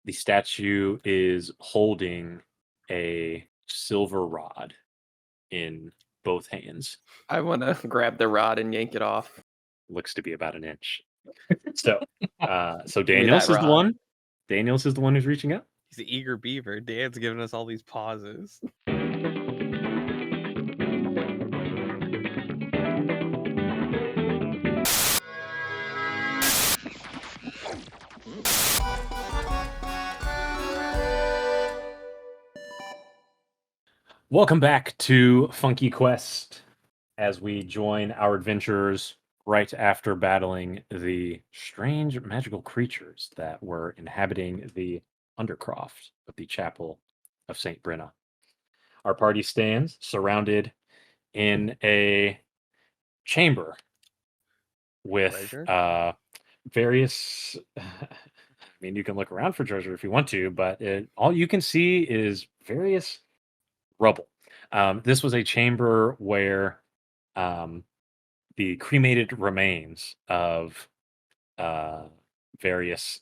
The statue is holding a silver rod in both hands. I want to grab the rod and yank it off. Looks to be about an inch. So, so Give me that Daniels is the rod. one. Daniels is the one who's reaching up. He's the eager beaver. Dan's giving us all these pauses. Welcome back to Funky Quest as we join our adventurers right after battling the strange magical creatures that were inhabiting the undercroft of the chapel of St. Brenna. Our party stands surrounded in a chamber with Treasure? various. I mean, you can look around for treasure if you want to, but all you can see is various rubble. This was a chamber where um, the cremated remains of various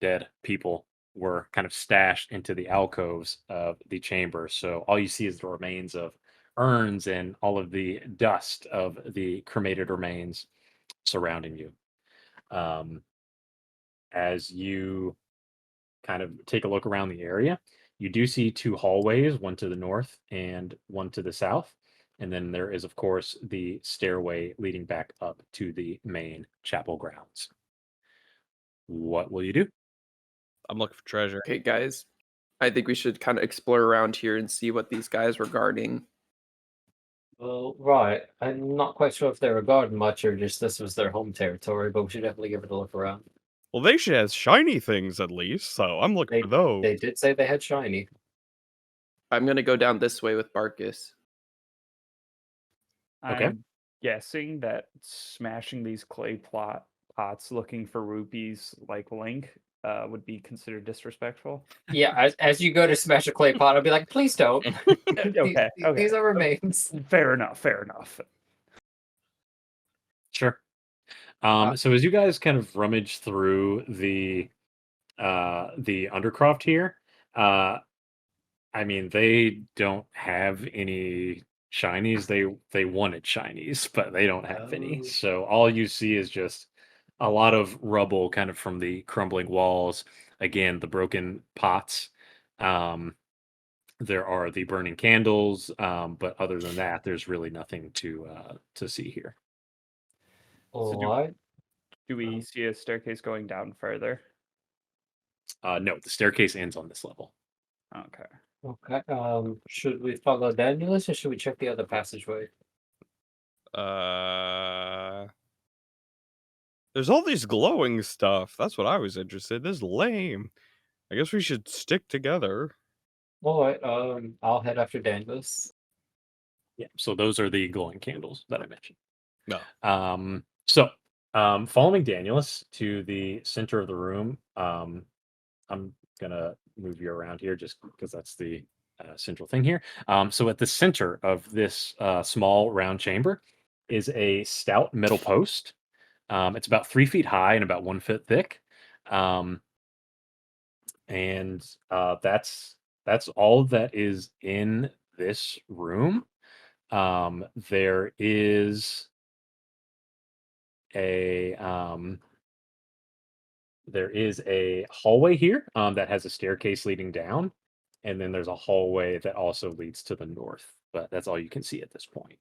dead people were kind of stashed into the alcoves of the chamber. So all you see is the remains of urns and all of the dust of the cremated remains surrounding you. As you kind of take a look around the area, you do see two hallways, one to the north and one to the south. And then there is, of course, the stairway leading back up to the main chapel grounds. What will you do? I'm looking for treasure. Okay, guys. I think we should kind of explore around here and see what these guys were guarding. Well, right. I'm not quite sure if they were guarding much or just this was their home territory, but we should definitely give it a look around. Well, they should have shiny things at least, so I'm looking for those. They did say they had shiny. I'm going to go down this way with Barkus. Okay. I'm guessing that smashing these clay pots looking for rupees like Link would be considered disrespectful. Yeah, as you go to smash a clay pot, I'll be like, please don't. Okay, These are remains. Fair enough, fair enough. Sure. So as you guys kind of rummage through the undercroft here, I mean they don't have any shinies. They wanted shinies, but they don't have any. Oh. So all you see is just a lot of rubble kind of from the crumbling walls. Again, the broken pots. There are the burning candles, but other than that, there's really nothing to see here. So What? Do we see a staircase going down further? No, the staircase ends on this level. Okay. Okay. Should we follow Danielus or should we check the other passageway? There's all these glowing stuff. That's what I was interested. This is lame. I guess we should stick together. All right. I'll head after Danielus. Yeah, so those are the glowing candles that I mentioned. No. Following Danielus to the center of the room, I'm gonna move you around here just because that's the central thing here. So at the center of this small round chamber is a stout metal post. It's about 3 feet high and about 1 foot thick. And that's all that is in this room. There is a hallway here that has a staircase leading down, and then there's a hallway that also leads to the north. But that's all you can see at this point.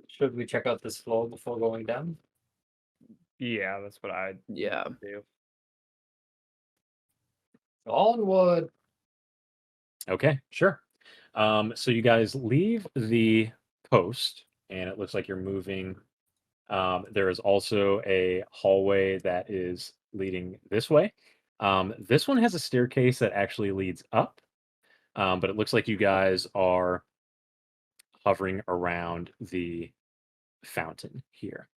Should we check out this floor before going down? Yeah, that's what I'd Yeah. do. Onward. Okay, sure. So you guys leave the post, and it looks like you're moving. There is also a hallway that is leading this way. This one has a staircase that actually leads up, but it looks like you guys are hovering around the fountain here.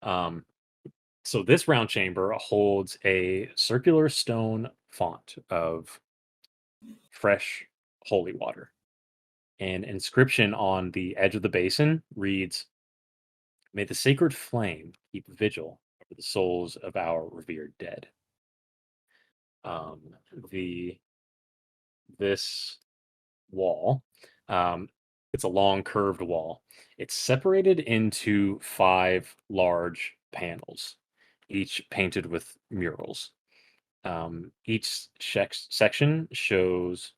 So this round chamber holds a circular stone font of fresh holy water. An inscription on the edge of the basin reads, "May the sacred flame keep vigil over the souls of our revered dead." um, the this wall. It's a long curved wall. It's separated into 5 large panels, each painted with murals. Each section shows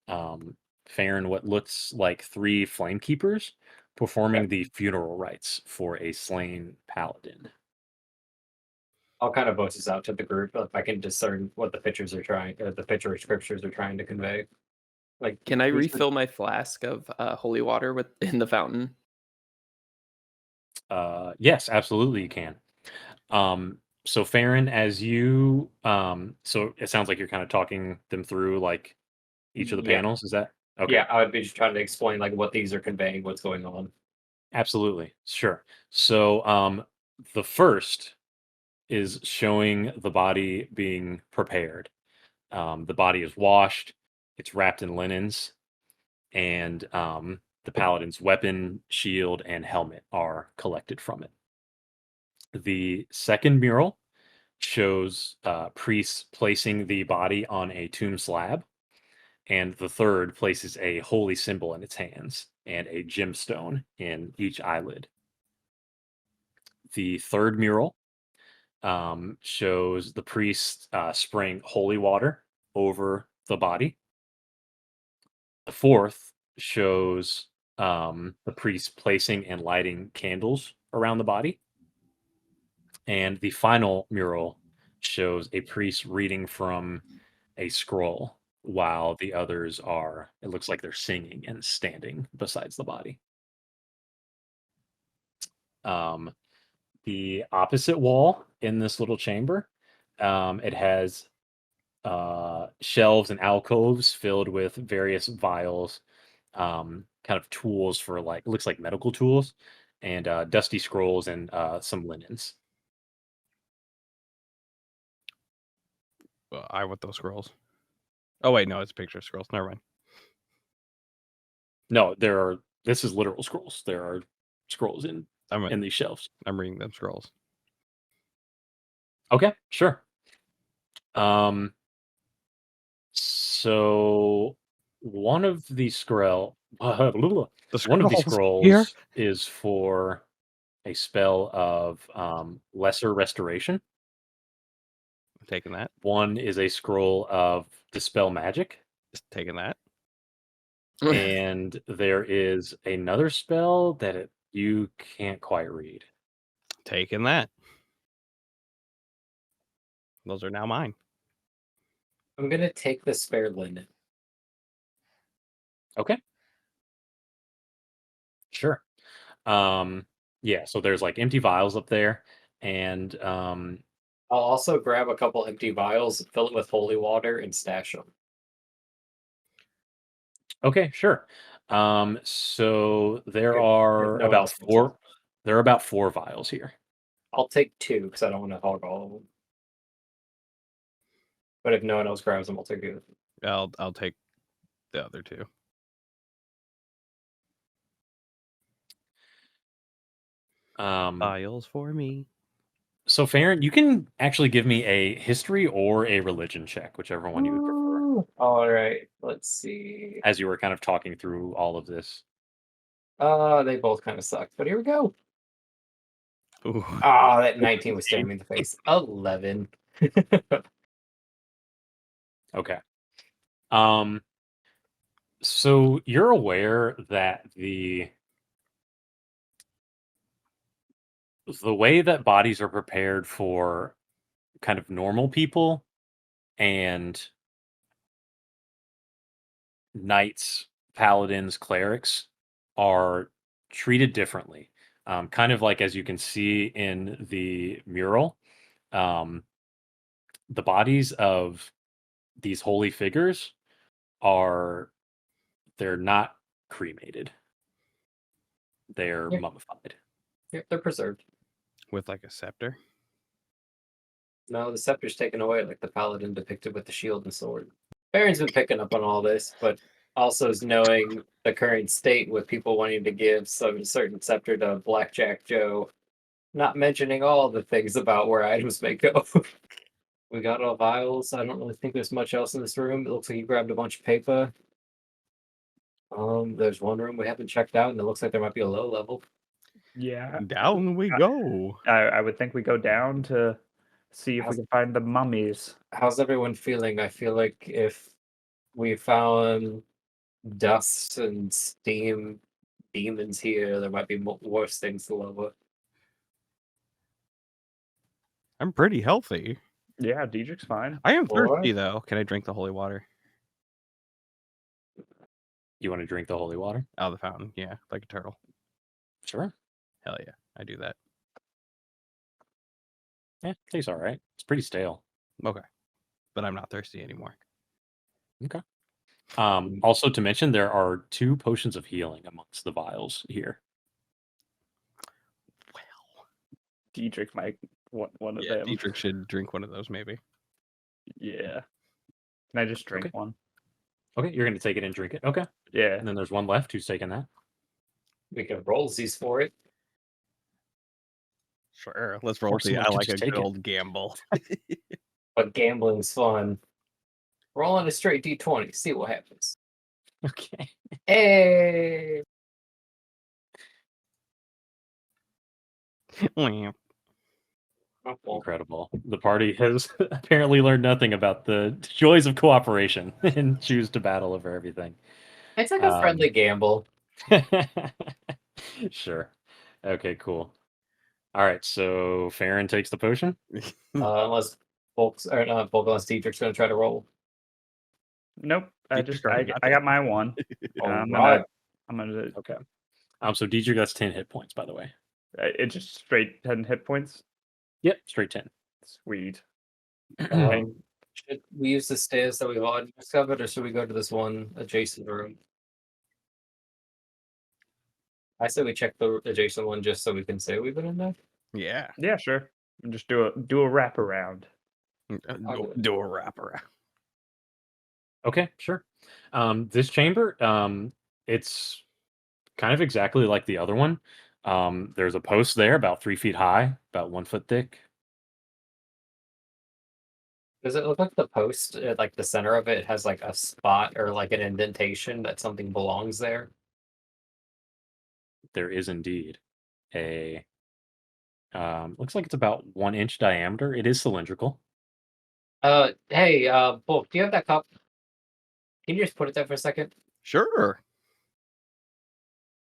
Farron what looks like 3 flame keepers performing the funeral rites for a slain paladin. I'll kind of voice this out to the group if I can discern what the pictures are the picture or scriptures are trying to convey. Like, Can I these are- refill my flask of holy water with in the fountain? Yes, absolutely you can. So Farron, as you so it sounds like you're kind of talking them through like each of the Yeah. panels, is that okay? Yeah, I would be just trying to explain like what these are conveying, what's going on. Absolutely. Sure. So the first is showing the body being prepared. The body is washed, it's wrapped in linens, and the paladin's weapon, shield, and helmet are collected from it. The second mural shows priests placing the body on a tomb slab, and the third places a holy symbol in its hands and a gemstone in each eyelid. The third mural shows the priest spraying holy water over the body. The fourth shows the priest placing and lighting candles around the body. And the final mural shows a priest reading from a scroll while the others are, it looks like they're singing and standing besides the body. Um, the opposite wall in this little chamber, it has shelves and alcoves filled with various vials, kind of tools for like, it looks like medical tools, and dusty scrolls and some linens. I want those scrolls. Oh wait, no, it's a picture of scrolls. Never mind. No, there are. This is literal scrolls. There are scrolls in I'm these shelves. I'm reading them scrolls. Okay, sure. So one of these The one of these scrolls here. scrolls is for a spell of lesser restoration. I'm taking that. One is a scroll of dispel magic, Just taking that. and there is another spell that you can't quite read. Taking that. Those are now mine. I'm gonna take the spare linen. Okay, sure. Yeah, so there's like empty vials up there, and I'll also grab a couple empty vials, fill it with holy water, and stash them. okay, sure. So there If are no one about else wants it. there are about 4 vials here. I'll take 2 because I don't want to hog all of them. But if no one else grabs them, I'll take it. I'll take the other 2. Files for me. So Farron, you can actually give me a history or a religion check, whichever one you would prefer, All right, let's see. as you were kind of talking through all of this. They both kind of sucked, but here we go. Ooh. Ah, that 19 was staring me in the face. 11. Okay. So you're aware that the way that bodies are prepared for kind of normal people and knights, paladins, clerics are treated differently. Kind of like as you can see in the mural, um, the bodies of these holy figures are they're not cremated. They're Yeah. mummified. Yep, they're preserved. With like a scepter. No, the scepter's taken away, like the paladin depicted with the shield and sword. Baron's been picking up on all this, but also is knowing the current state with people wanting to give some certain scepter to Blackjack Joe, not mentioning all the things about where items may go. We got all vials. I don't really think there's much else in this room. It looks like you grabbed a bunch of paper. There's one room we haven't checked out, and it looks like there might be a low level. Yeah. Down we go. I would think we go down to see if we How's- can find the mummies. How's everyone feeling? I feel like if we found dust and steam demons here, there might be worse things to lower. I'm pretty healthy. Yeah, Diedrich's fine. I am thirsty Alright. though. Can I drink the holy water? You want to drink the holy water? Out of the fountain, yeah, like a turtle. Sure. Hell yeah, I do that. Yeah, tastes all right. It's pretty stale. Okay, but I'm not thirsty anymore. Also to mention, there are 2 potions of healing amongst the vials here. Well, Diedrich might want one of yeah, them. Dietrich should drink one of those maybe. Yeah. Can I just drink Okay. one? Okay, you're gonna take it and drink it. Okay, Yeah. and then there's one left. Who's taking that? We can roll these for it. Sure, let's roll. Or See, someone I could like a just good take it. old gamble. But gambling's fun. Roll on a straight d20. See what happens. Okay. Hey! Wah. Oh, well, Incredible. The party has apparently learned nothing about the joys of cooperation and choose to battle over everything. it's like a friendly gamble. Sure. Okay, cool. All right, so Farron takes the potion. Unless Bulk's or not Bulk, unless Dietrich's gonna try to roll. Nope. I Dietrich just I, already got I that. got my one. Alright. I'm gonna Okay. So Dietrich, that's 10 hit points, by the way. it just straight 10 hit points. Yep, straight 10. Sweet. Should we use the stairs that we've already discovered, or should we go to this one adjacent room? I say we check the adjacent one just so we can say we've been in there. Yeah, Yeah, sure. And just do a wraparound. do a wraparound. Okay, sure. This chamber, it's kind of exactly like the other one. There's a post there about 3 feet high, about 1 foot thick. Does it look like the post, at, like the center of it, has like a spot or like an indentation that something belongs there? There is indeed a looks like it's about 1 inch diameter. It is cylindrical. Hey, Bulk, do you have that cup? Can you just put it there for a second? Sure.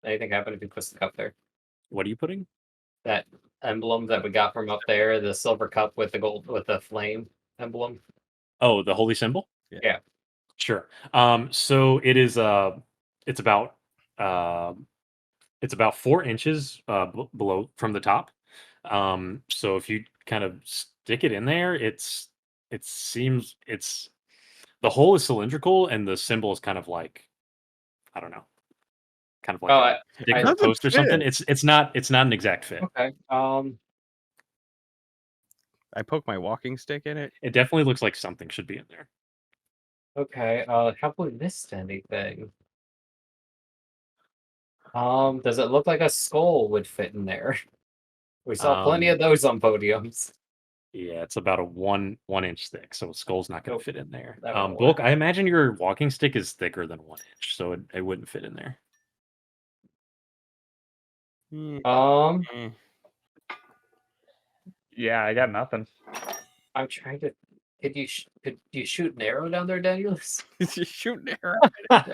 Anything happen if you push the cup there? What are you putting? That emblem that we got from up there, the silver cup with the gold with the flame emblem. Oh, the holy symbol? Yeah. Sure. So it is it's about 4 inches below from the top. So if you kind of stick it in there, it seems it's the hole is cylindrical and the symbol is kind of like, I don't know, kind of like Oh, a sticker Doesn't post or something. fit. It's not an exact fit. Okay. I poke my walking stick in it. It definitely looks like something should be in there. Okay. Have we missed anything? Does it look like a skull would fit in there? We saw plenty of those on podiums. Yeah, it's about a 1 inch thick, so a skull's not going to Nope, fit in there. that won't Bulk, work. I imagine your walking stick is thicker than 1 inch, so it wouldn't fit in there. Eh. Yeah, I got nothing. I'm trying to. Could you shoot an arrow down there, Daniels? You shoot an arrow.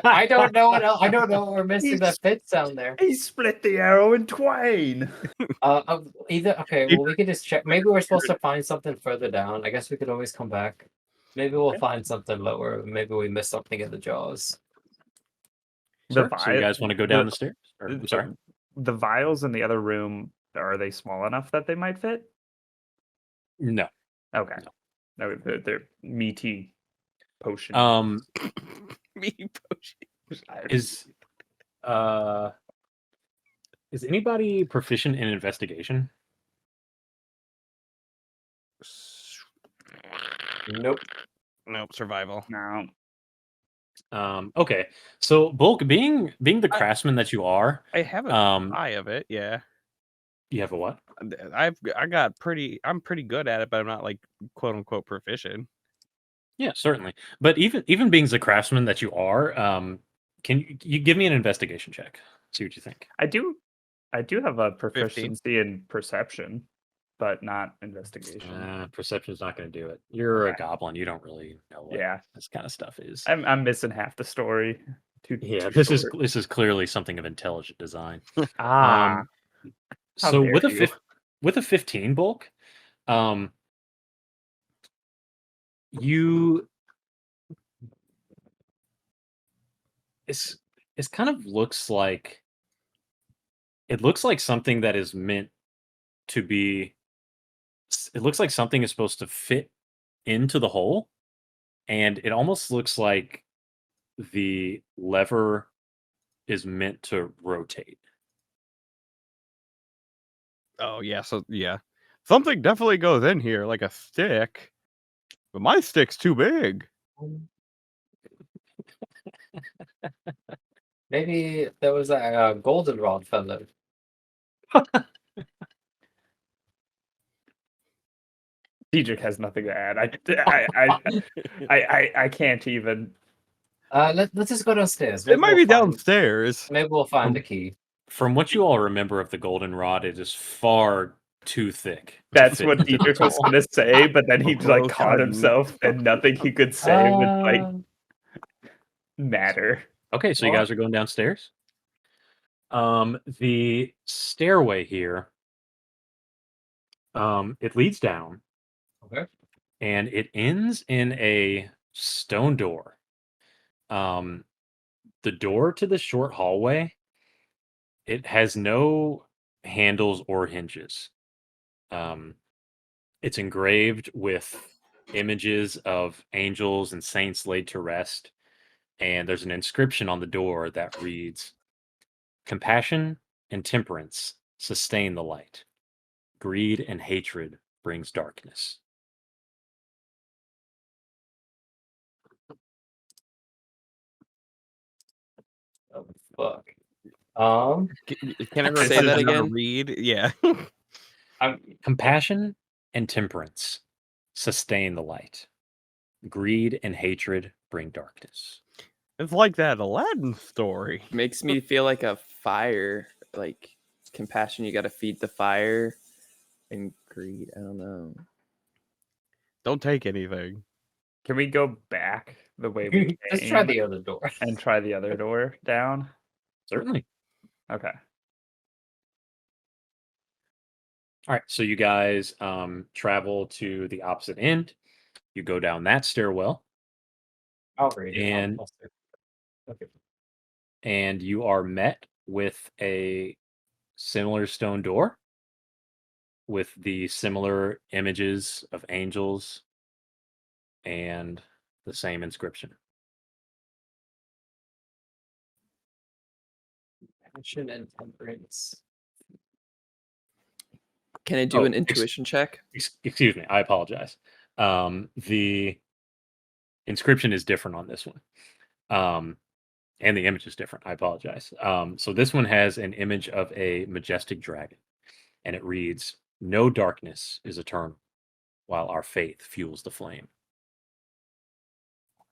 I don't know what else. I don't know what we're missing that fits down there. He split the arrow in twain. Either okay. Well, we could just check. Maybe we're supposed to find something further down. I guess we could always come back. Maybe we'll find something lower. Maybe we missed something in the jaws. The Sure. So you guys want to go down the stairs? Or, I'm sorry. The vials in the other room, are they small enough that they might fit? No. Okay. No, they're meaty potion. Me potion. Is anybody proficient in investigation? Nope. Nope. Survival. No. Okay. So Bulk, being the craftsman that you are, I have a um, eye of it. Yeah. you have a what? I'm pretty good at it, but I'm not like quote unquote proficient. Yeah, certainly. But even being the craftsman that you are, can you give me an investigation check? See what you think. I do have a 15. proficiency in perception, but not investigation. Perception's not going to do it. You're a Okay. goblin. You don't really know what Yeah. this kind of stuff is. I'm missing half the story. Yeah, Too short. this is clearly something of intelligent design. Ah, how So with dare you. with a 15 bulk, you it's kind of looks like it looks like something that is meant to be. It looks like something is supposed to fit into the hole, and it almost looks like the lever is meant to rotate. Oh yeah, so yeah, something definitely goes in here, like a stick. But my stick's too big. Maybe there was a goldenrod fellow. Diedrich has nothing to add. I can't even. Let's just go downstairs. It might be downstairs. Maybe we'll find the key. From what you all remember of the goldenrod, it is far too thick. to That's fit what into the Diedrich was hole. gonna say, but then he like Gross caught garden. himself, and nothing he could say would like matter. Okay, so you guys are going downstairs. The stairway here, it leads down. Okay. And it ends in a stone door. The door to the short hallway, it has no handles or hinges. It's engraved with images of angels and saints laid to rest, and there's an inscription on the door that reads, "Compassion and temperance sustain the light. Greed and hatred brings darkness." Oh fuck. Can everyone Say find that another again? read? Yeah. Compassion and temperance sustain the light. Greed and hatred bring darkness. It's like that Aladdin story. Makes me feel like a fire, like compassion. You got to feed the fire, and greed. I don't know. Don't take anything. Can we go back the way we Let's try came the other door. and try the other door down? Certainly. Okay. All right. So you guys travel to the opposite end. You go down that stairwell, I'll read it. And- Okay. and you are met with a similar stone door with the similar images of angels and the same inscription. Passion and temperance. Can I do Oh, an intuition check? Excuse me. I apologize. The inscription is different on this one. And the image is different. I apologize. So this one has an image of a majestic dragon, and it reads, "No darkness is eternal, while our faith fuels the flame."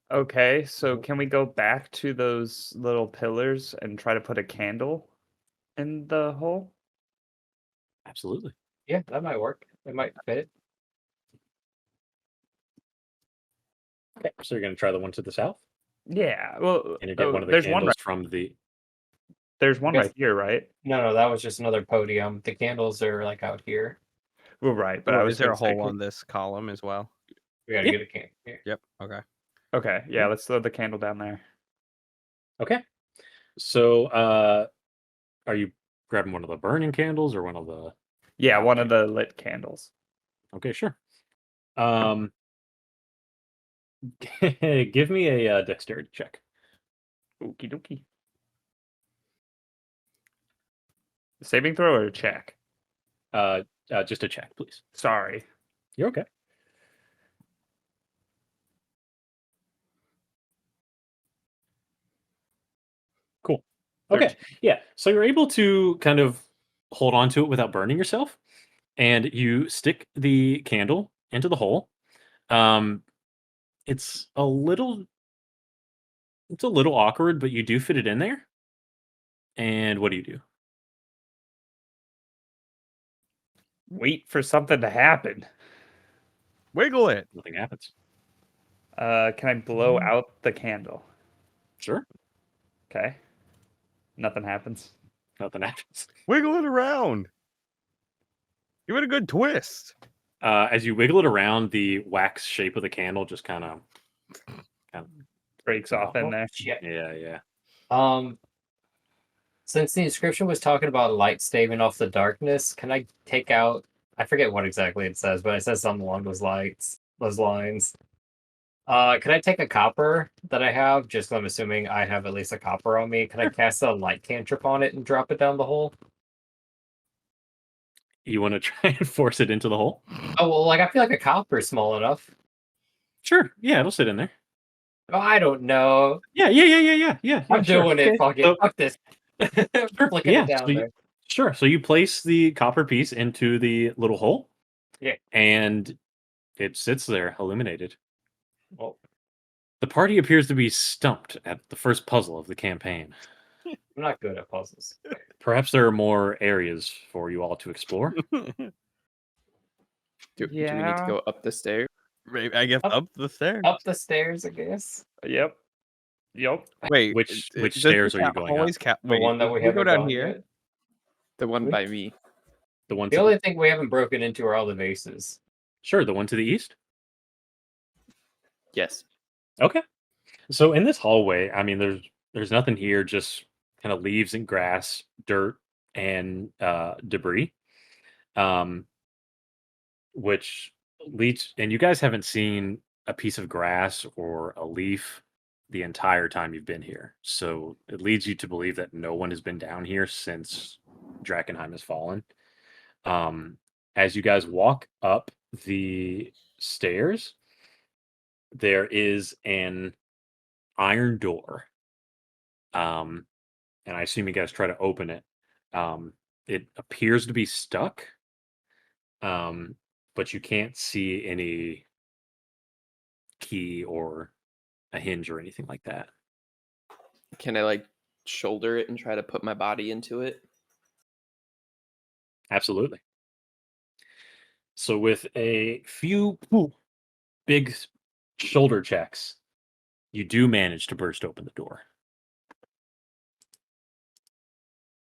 Okay, so can we go back to those little pillars and try to put a candle in the hole? Absolutely. Yeah, that might work. It might fit. Okay, so you're going to try the one to the south, Yeah. Well, and you get one of the there's one candles right. from the. There's one Guess- right here, right? No, that was just another podium. The candles are like out here. Well, right. But I was Is there a gonna say, hole on this column as well? We gotta Yeah. get a candle here. Yep. Okay. Okay, yeah. Let's throw the candle down there. Okay, so are you grabbing one of the burning candles or one of the? Yeah, one of the lit candles. Okay, sure. Give me a dexterity check. Okie dokie. Saving throw or a check? Just a check, please. Sorry. You're okay. Cool. Okay. 13. Yeah. So you're able to kind of hold on to it without burning yourself. and you stick the candle into the hole. Um, it's a little awkward, but you do fit it in there. And what do you do? Wait for something to happen. Wiggle it. Nothing happens. Can I blow out the candle? Sure, Okay. Nothing happens. nothing happens. Wiggle it around. Give it a good twist. As you wiggle it around, the wax shape of the candle just kind of, Breaks off in Oh, there. shit. yeah. Since the inscription was talking about light staving off the darkness, can I take out? I forget what exactly it says, but it says something along those lines. Can I take a copper that I have? Just 'cause I'm assuming I have at least a copper on me. Can I cast a light cantrip on it and drop it down the hole? You want to try and force it into the hole? Oh well, like I feel like a copper is small enough. Sure. Yeah, it'll sit in there. Oh, I don't know. Yeah. I'm sure. doing it. Fuck it. So- Fuck this. Flicking Yeah, it down so there. Sure. So you place the copper piece into the little hole. Yeah. And it sits there illuminated. Well, The party appears to be stumped at the first puzzle of the campaign. I'm not good at puzzles. Perhaps there are more areas for you all to explore. Do we need to Yeah. go up the stairs? Maybe, I guess up the stairs. Up the stairs, I guess. Yep. Wait, Which does stairs this are you going up? always The one that we go haven't down gone here. yet. The one We- by me. The one The to only thing we haven't broken into are all the vases. Sure, the one to the east. Yes. Okay. So in this hallway, I mean, there's nothing here, just kind of leaves and grass, dirt, and debris. Which leads, and you guys haven't seen a piece of grass or a leaf the entire time you've been here. So it leads you to believe that no one has been down here since Drakkenheim has fallen. As you guys walk up the stairs, there is an iron door. And I assume you guys try to open it. It appears to be stuck. But you can't see any key or a hinge or anything like that. Can I like shoulder it and try to put my body into it? Absolutely. So with a few big shoulder checks, you do manage to burst open the door.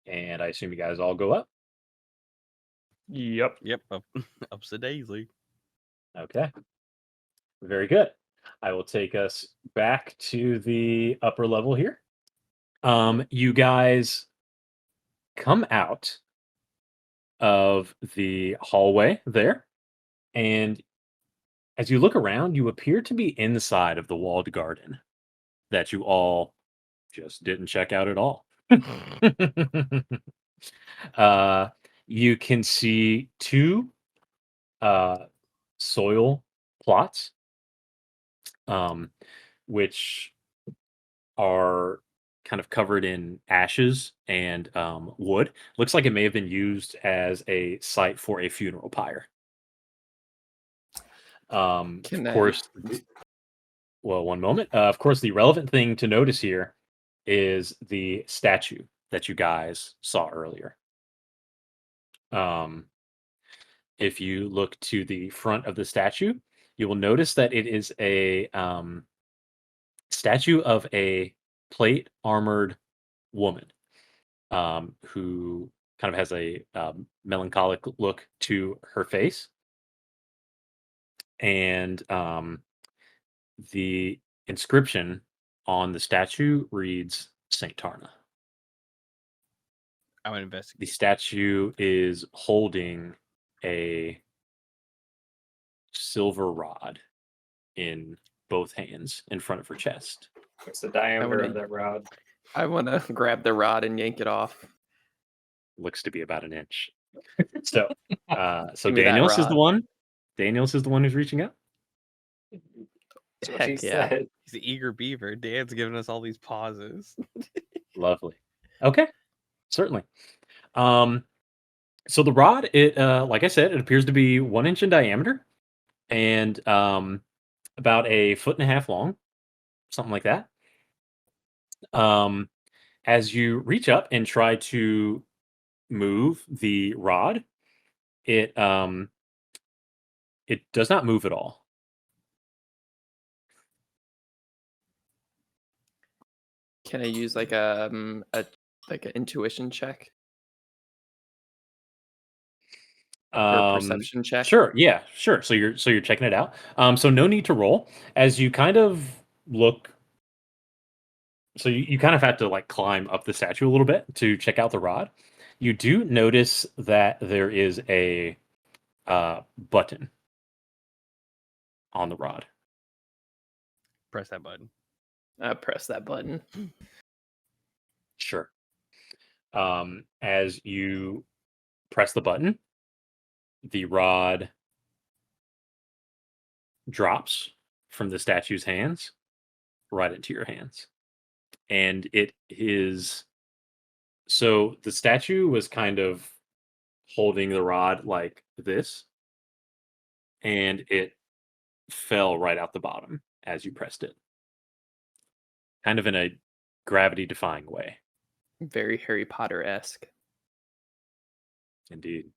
And I assume you guys all go up. Yep. Yep, up's the daisy. Okay. Very good. I will take us back to the upper level here. You guys come out of the hallway there, and as you look around, you appear to be inside of the walled garden that you all just didn't check out at all. You can see two soil plots, which are kind of covered in ashes and wood. Looks like it may have been used as a site for a funeral pyre. Of Can I- course, well, one moment. Of course, the relevant thing to notice here is the statue that you guys saw earlier. If you look to the front of the statue, you will notice that it is a statue of a plate armored woman who kind of has a melancholic look to her face. And the inscription on the statue reads Saint Tarna. I'm gonna The investigate. statue is holding a silver rod in both hands in front of her chest. What's the diameter wanna- of that rod? I want to grab the rod and yank it off. Looks to be about an inch. So Give me that Daniels is the rod. one. Daniels is the one who's reaching out. That's what she Heck yeah. said. He's the eager beaver. Dan's giving us all these pauses. Lovely. Okay. Certainly. So the rod, it like I said, it appears to be 1 inch in diameter and about a foot and a half long, something like that. Um, as you reach up and try to move the rod, it it does not move at all. Can I use like a like an intuition check or a Um, perception check? sure, yeah, sure. So you're checking it out. So no need to roll as you kind of look. So you kind of have to like climb up the statue a little bit to check out the rod. You do notice that there is a button on the rod. Press that button. Press that button. Sure. As you press the button, the rod drops from the statue's hands right into your hands. And it is so the statue was kind of holding the rod like this, and it fell right out the bottom as you pressed it, kind of in a gravity defying way. Very Harry Potter-esque. Indeed.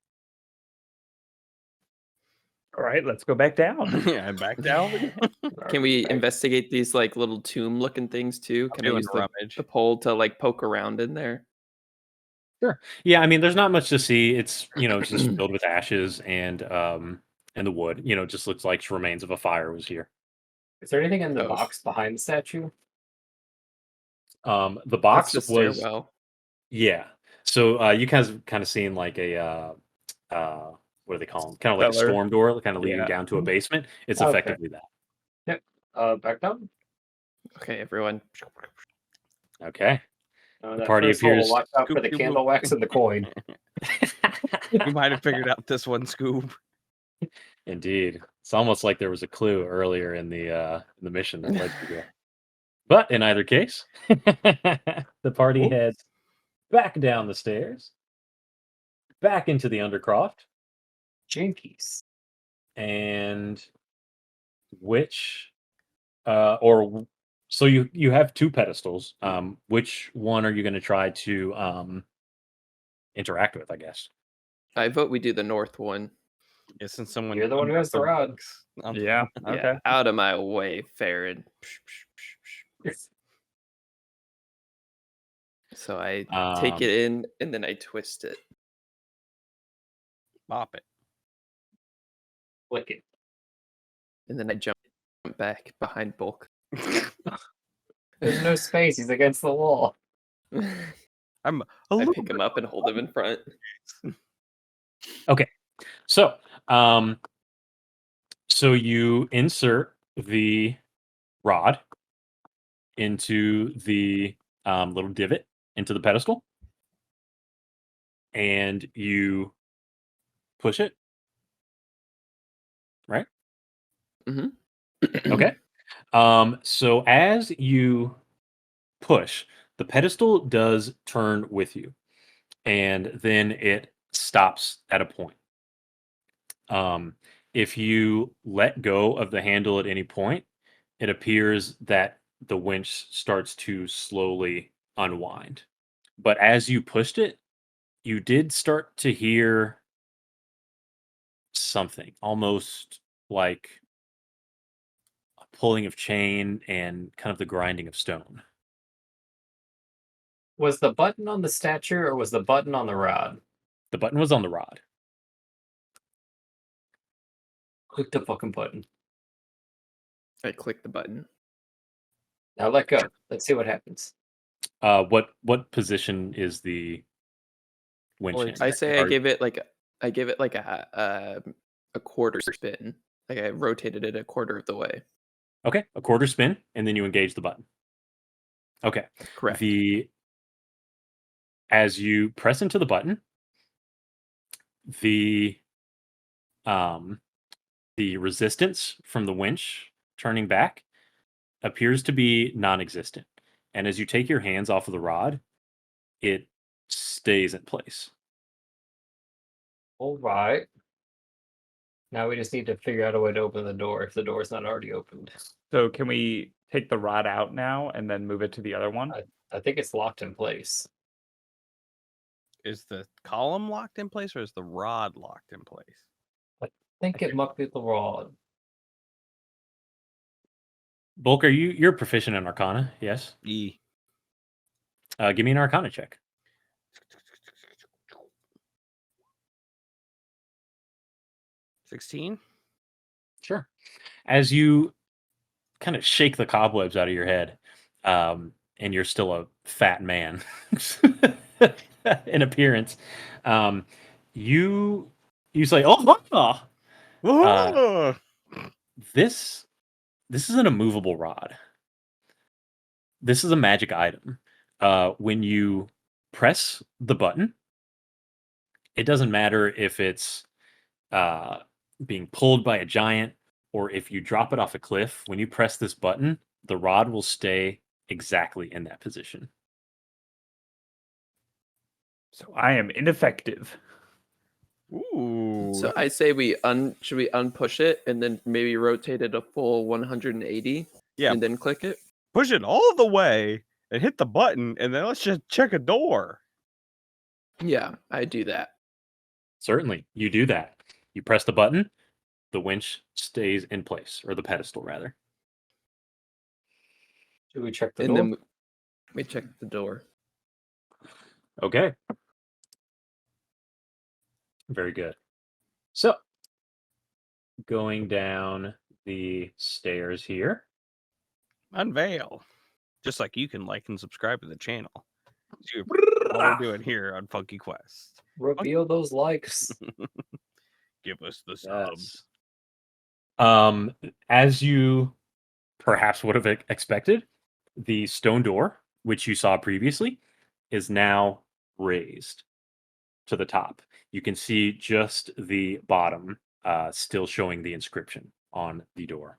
All right, let's go back down. Yeah, back down. Can we Right. investigate these like little tomb-looking things too? Can I Doing use the rummage. pole to like poke around in there? Sure. Yeah, I mean, there's not much to see. It's just filled with ashes and the wood. It just looks like remains of a fire was here. Is there anything in the Oh. box behind the statue? The That's box the was stairwell. yeah. So you guys kind of seen like a what do they call them? Kind of like a Cellar. storm door, kind of leading Yeah. down to a basement. It's Okay. effectively that. Back down. Okay, everyone. Okay. That The party first hole, appears. watch out for the Scoop, candle wax and the coin. You might have figured out this one, Scoob. Indeed, it's almost like there was a clue earlier in the mission that led you there. But in either case, the party Oops. heads back down the stairs, back into the Undercroft, Jinkies. and which so you have two pedestals. Which one are you going to try to interact with? I guess. I vote we do the north one. Yeah, since someone You're the one who has the unplugged rod. box on- Yeah. Yeah, Okay. out of my way, Farron. So I take it in and then I twist it. Bop it. Flick it. And then I jump back behind Bulk. There's no space. He's against the wall. I'm a I little pick him up and hold him in front. So, so you insert the rod into the little divot into the pedestal, and you push it. Right? Mhm. Okay. So as you push, the pedestal does turn with you, and then it stops at a point. If you let go of the handle at any point, it appears that the winch starts to slowly unwind. But as you pushed it, you did start to hear something almost like a pulling of chain and kind of the grinding of stone. Was the button on the statue or was the button on the rod? The button was on the rod. Click the fucking button. I click the button. Now let go. Let's see what happens. What position is the winch Well, in? I say I Are- give it like a quarter spin. Like I rotated it a quarter of the way. Okay, a quarter spin, and then you engage the button. Okay. Correct. As you press into the button, the resistance from the winch turning back appears to be non-existent. And as you take your hands off of the rod, it stays in place. All right. Now we just need to figure out a way to open the door if the door is not already opened. So can we take the rod out now and then move it to the other one? I think it's locked in place. Is the column locked in place or is the rod locked in place? I think it might be the rod. Bulk, you're proficient in Arcana? Yes. E. Give me an Arcana check. 16? Sure. As you kind of shake the cobwebs out of your head, and you're still a fat man in appearance, you say, "Oh, Ah! this is an immovable rod. This is a magic item. When you press the button, it doesn't matter if it's being pulled by a giant or if you drop it off a cliff. When you press this button, the rod will stay exactly in that position. So I am ineffective. Ooh. So I say should we unpush it and then maybe rotate it a full 180 Yeah. and then click it? Push it all the way and hit the button, and then let's just check a door. Yeah, I do that. Certainly, you do that. You press the button, the winch stays in place, or the pedestal, rather. Should we check the And door? then we check the door. Okay. Very good. So, going down the stairs here. Unveil. Just like you can like and subscribe to the channel. So what we're doing here on Funky Quest. Reveal those likes. Give us the sub. Yes. As you perhaps would have expected, the stone door, which you saw previously, is now raised to the top. You can see just the bottom still showing the inscription on the door.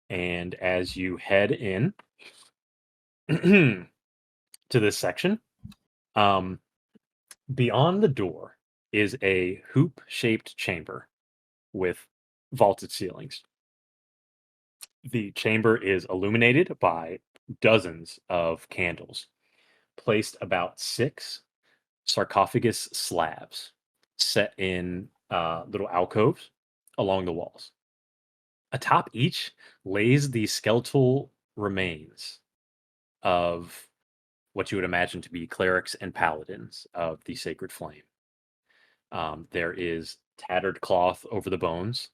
And as you head in to this section, beyond the door is a hoop-shaped chamber with vaulted ceilings. The chamber is illuminated by dozens of candles, placed about 6 sarcophagus slabs set in little alcoves along the walls. Atop each lays the skeletal remains of what you would imagine to be clerics and paladins of the sacred flame. There is tattered cloth over the bones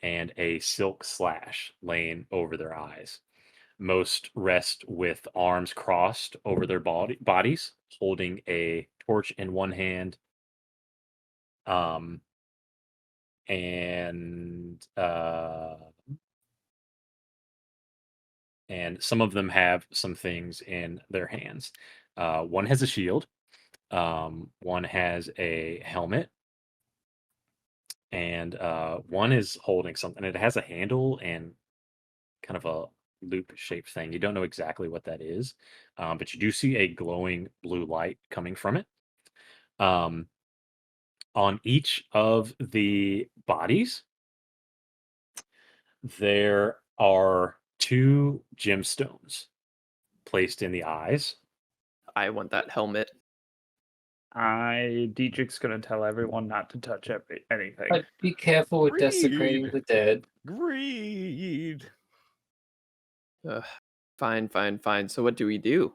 and a silk slash laying over their eyes. Most rest with arms crossed over their bodies, holding a torch in one hand, and some of them have some things in their hands. One has a shield. One has a helmet, and one is holding something. It has a handle and kind of a loop-shaped thing. You don't know exactly what that is, but you do see a glowing blue light coming from it. On each of the bodies, there are 2 gemstones placed in the eyes. I want that helmet. Dietrich's gonna tell everyone not to touch anything. But be careful with desecrating the dead. Greed. Fine. So what do we do?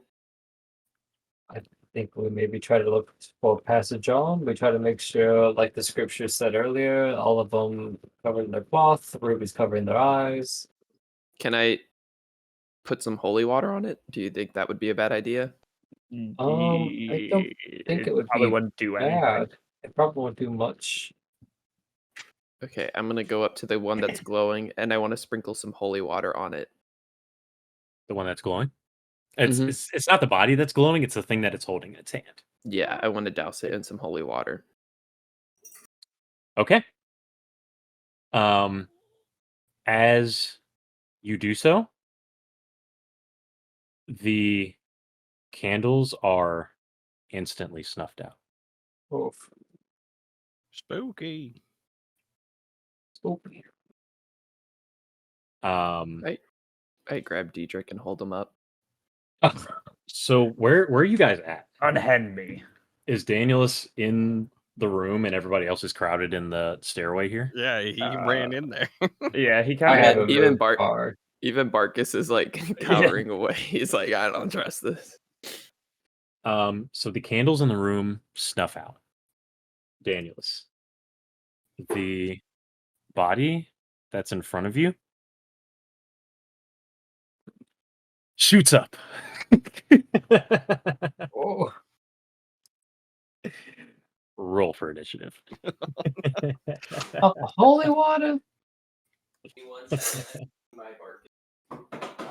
I think we maybe try to look for a passage on. We try to make sure, like the scripture said earlier, all of them covering their cloth, rubies covering their eyes. Can I put some holy water on it? Do you think that would be a bad idea? I don't think it would probably be wouldn't do anything. bad. It probably won't do much. Okay, I'm gonna go up to the one that's glowing and I want to sprinkle some holy water on it. The one that's glowing. It's, Mhm. it's not the body that's glowing; it's the thing that it's holding in its hand. Yeah, I want to douse it in some holy water. Okay. As you do so, the candles are instantly snuffed out. Oof. Spooky. Spooky. I grab Diedrich and hold him up. So where are you guys at? Unhand me. Is Danielus in the room and everybody else is crowded in the stairway here? Yeah, he ran in there. Yeah, he I kind haven't of. even moved Bart- far. Even Barkus is like cowering away. He's like, I don't trust this. So the candles in the room snuff out. Danielus. The body that's in front of you shoots up. Oh, Roll for initiative. holy water.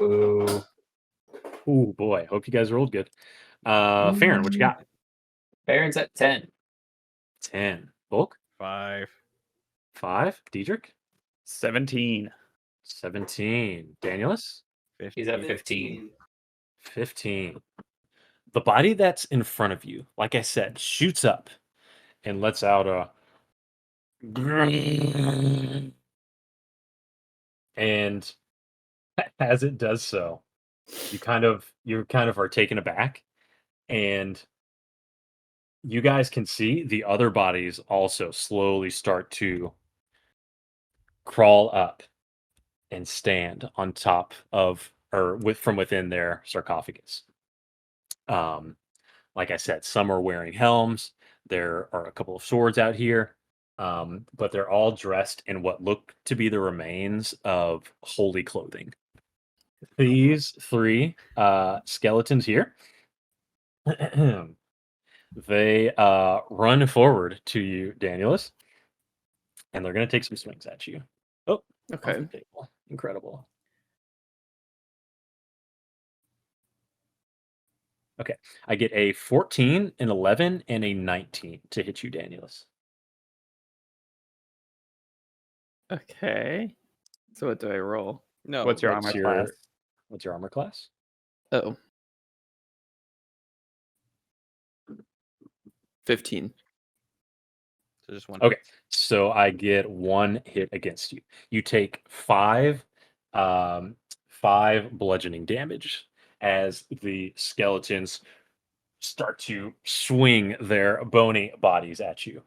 Ooh. Ooh, boy. Hope you guys rolled good. Farron, what you got? Baron's at 10. 10. Bulk? 5. 5. Diedrich? 17. 17. Danielus? He's at 15. 15. The body that's in front of you, like I said, shoots up and lets out a. And as it does so, you kind of are taken aback, and you guys can see the other bodies also slowly start to crawl up and stand on top of from within their sarcophagus. Like I said, some are wearing helms. There are a couple of swords out here, but they're all dressed in what look to be the remains of holy clothing. These 3 skeletons here, they run forward to you, Danielus, and they're going to take some swings at you. Oh, Okay. off the table. Incredible. Okay, I get a 14, an 11, and a 19 to hit you, Danielus. Okay. So what do I roll? No. What's your what's armor your- class? What's your armor class? Oh. 15. So just one. Okay, so I get 1 hit against you. You take 5 bludgeoning damage as the skeletons start to swing their bony bodies at you,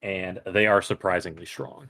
and they are surprisingly strong.